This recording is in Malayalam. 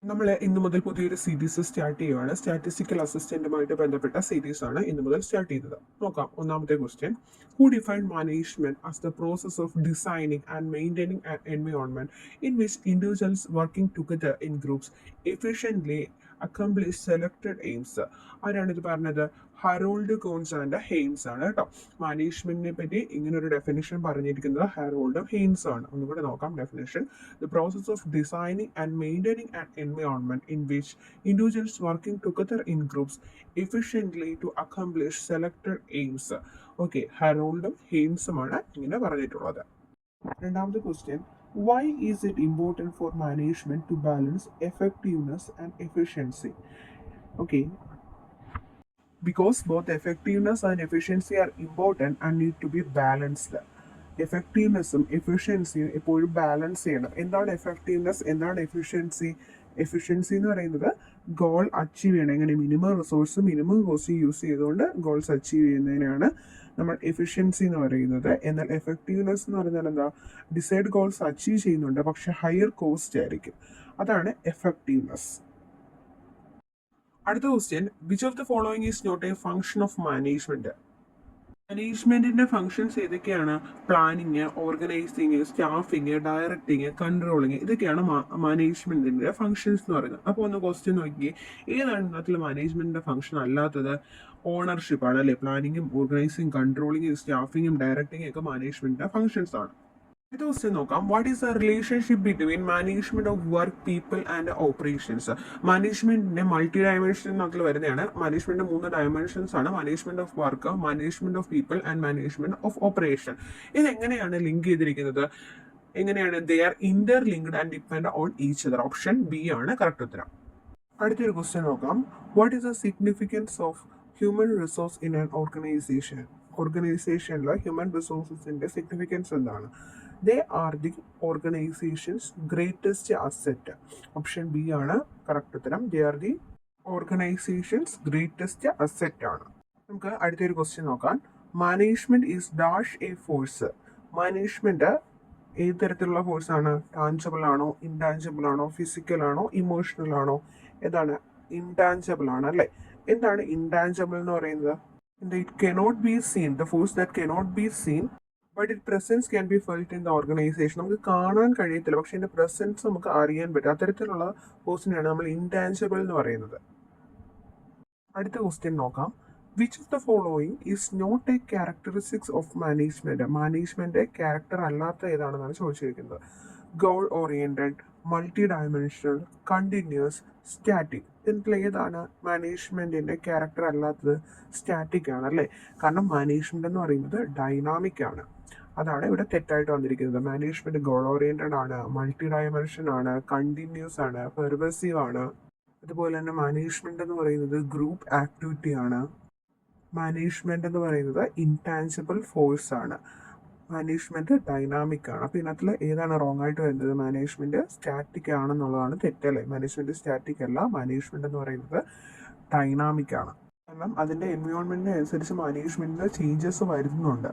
നമ്മൾ ഇന്നു മുതൽ പുതിയൊരു സീരീസ് സ്റ്റാർട്ട് ചെയ്യുകയാണ്. സ്റ്റാറ്റിസ്റ്റിക്കൽ അസിസ്റ്റന്റുമായിട്ട് ബന്ധപ്പെട്ട സീരീസ് ആണ് ഇന്നു മുതൽ സ്റ്റാർട്ട് ചെയ്തത്. നോക്കാം. ഒന്നാമത്തെ question: who define management as the process of designing and maintaining an environment in which individuals working together in groups efficiently accomplish selected aims? ആരാണ് ഇത് പറഞ്ഞത്? ഹറോൾഡ് കോൺസ് ആൻഡ് ഹെയ്ൻസ് ആണ് കേട്ടോ. മാനേജ്മെന്റിനെ പറ്റി ഇങ്ങനെ ഒരു ഡെഫിനിഷൻ പറഞ്ഞിരിക്കുന്നത് ഹറോൾഡും ഹെയ്ൻസ് ആണ്. ഒന്നുകൂടെ നോക്കാം definition: the process of designing and maintaining an environment in which individuals working together in groups efficiently to accomplish selected aims. Okay, ഹറോൾഡും ഹെയ്ൻസുമാണ് ഇങ്ങനെ പറഞ്ഞിട്ടുള്ളത്. രണ്ടാമത്തെ question: why is it important for management to balance effectiveness and efficiency? Okay, because both effectiveness and efficiency are important and need to be balanced. എഫക്റ്റീവ്നെസ്സും എഫിഷ്യൻസിയും എപ്പോഴും ബാലൻസ് ചെയ്യണം. എന്താണ് എഫക്റ്റീവ്നെസ്, എന്താണ് എഫിഷ്യൻസി? എഫിഷ്യൻസി എന്ന് പറയുന്നത് ഗോൾ അച്ചീവ് ചെയ്യണം. എങ്ങനെ? Minimum resource minimum cost use ചെയ്തുകൊണ്ട് ഗോൾസ് അച്ചീവ് ചെയ്യുന്നതിനാണ് നമ്മൾ എഫിഷ്യൻസി എന്ന് പറയുന്നത്. എന്നാൽ എഫക്റ്റീവ്നെസ് എന്ന് പറഞ്ഞാൽ എന്താ? ഡിസൈഡ് ഗോൾസ് അച്ചീവ് ചെയ്യുന്നുണ്ട്, പക്ഷെ ഹയർ കോസ്റ്റ് ആയിരിക്കും. അതാണ് എഫക്റ്റീവ്നെസ്. അടുത്ത question: which of the following is not a function of management? മാനേജ്മെന്റിന്റെ ഫംഗ്ഷൻസ് ഏതൊക്കെയാണ്? Planning, organising, staffing, directing, controlling. ഇതൊക്കെയാണ് മാനേജ്മെന്റിന്റെ ഫംഗ്ഷൻസ് എന്ന് പറയുന്നത്. അപ്പോൾ ഒന്ന് ക്വസ്റ്റ്യൻ നോക്കിയേ, ഏതാണ് ഇതിനകത്തുള്ള മാനേജ്മെന്റിന്റെ ഫംഗ്ഷൻ അല്ലാത്തത്? ഓണർഷിപ്പ് ആണ് അല്ലേ? പ്ലാനിങ്ങും ഓർഗനൈസിങ്, കൺട്രോളിങ്ങും സ്റ്റാഫിങ്ങും ഡയറക്ടിങ്ങും ഒക്കെ മാനേജ്മെന്റിന്റെ ഫംഗ്ഷൻസ് ആണ്. ഇത് ക്വസ്റ്റ്യൻ നോക്കാം. What is the relationship between management of work, people and operations? മാനേജ്മെന്റിന്റെ മൾട്ടി ഡയമെൻഷനകത്തിൽ വരുന്നതാണ്. മാനേജ്മെന്റ് 3 ഡയമെൻഷൻസ് ആണ്: management of work, management of people and management of operation. ഇത് എങ്ങനെയാണ് ലിങ്ക് ചെയ്തിരിക്കുന്നത്? എങ്ങനെയാണ്? They are Inter linked and depend on each other. Option B ആണ് കറക്റ്റ് ഉത്തരം. അടുത്തൊരു ക്വസ്റ്റ്യൻ നോക്കാം. What is the significance of human resource in an organisation? ഓർഗനൈസേഷനിലെ ഹ്യൂമൻ റിസോഴ്സസിന്റെ സിഗ്നിഫിക്കൻസ് എന്താണ്? They are the organisations greatest asset. Option B ആണ് കറക്റ്റ് ഉത്തരം. They are the organisations greatest asset ആണ്. നമുക്ക് അടുത്തൊരു ക്വസ്റ്റ്യൻ നോക്കാം. Management is dash A force. Management ഏത് തരത്തിലുള്ള ഫോഴ്സ് ആണ്? ടാഞ്ചിബിൾ ആണോ, ഇൻടാഞ്ചിബിൾ ആണോ, ഫിസിക്കൽ ആണോ, ഇമോഷണൽ ആണോ? ഏതാണ്? ഇൻടാഞ്ചിബിൾ ആണ് അല്ലേ? എന്താണ് ഇൻടാഞ്ചിബിൾ എന്ന് പറയുന്നത്? It cannot be seen, the force that cannot be seen, but its presence can be felt in the organization. നമുക്ക് കാണാൻ കഴിയത്തില്ല, പക്ഷെ അതിന്റെ പ്രസൻസ് നമുക്ക് അറിയാൻ പറ്റും. അത്തരത്തിലുള്ള ഫോഴ്സിനെയാണ് നമ്മൾ ഇൻടാഞ്ചിബിൾ എന്ന് പറയുന്നത്. അടുത്ത ക്വസ്റ്റ്യൻ നോക്കാം. Which of the following is not a characteristics of management? Management character അല്ലാത്ത ഏതാണെന്നാണ് ചോദിച്ചിരിക്കുന്നത്. Goal oriented, multi dimensional, continuous, static. ഇതിൽ ഏതാണ് മാനേജ്മെന്റിന്റെ ക്യാരക്ടർ അല്ലാത്തത്? സ്റ്റാറ്റിക് ആണ് അല്ലേ? കാരണം മാനേജ്മെന്റ് എന്ന് പറയുന്നത് ഡൈനാമിക് ആണ്. അതാണ് ഇവിടെ തെറ്റായിട്ട് വന്നിരിക്കുന്നത്. മാനേജ്മെന്റ് ഗോൾ ഓറിയന്റഡ് ആണ്, മൾട്ടി ഡയമെൻഷൻ ആണ്, കണ്ടിന്യൂസ് ആണ്, പെർവസീവ് ആണ്. അതുപോലെ തന്നെ മാനേജ്മെന്റ് എന്ന് പറയുന്നത് ഗ്രൂപ്പ് ആക്ടിവിറ്റി ആണ്. മാനേജ്മെന്റ് എന്ന് പറയുന്നത് ഇൻടാഞ്ചിബിൾ ഫോഴ്സ് ആണ്. മാനേജ്മെന്റ് ഡൈനാമിക് ആണ്. അപ്പോൾ ഇതിനകത്ത് ഏതാണ് റോങ് ആയിട്ട് വരുന്നത്? മാനേജ്മെന്റ് സ്റ്റാറ്റിക് ആണെന്നുള്ളതാണ് തെറ്റല്ലേ? മാനേജ്മെന്റ് സ്റ്റാറ്റിക് അല്ല. മാനേജ്മെന്റ് എന്ന് പറയുന്നത് ഡൈനാമിക് ആണ്. കാരണം അതിന്റെ എൻവയോൺമെന്റിന് അനുസരിച്ച് മാനേജ്മെന്റിന് ചേഞ്ചസ് വരുന്നുണ്ട്.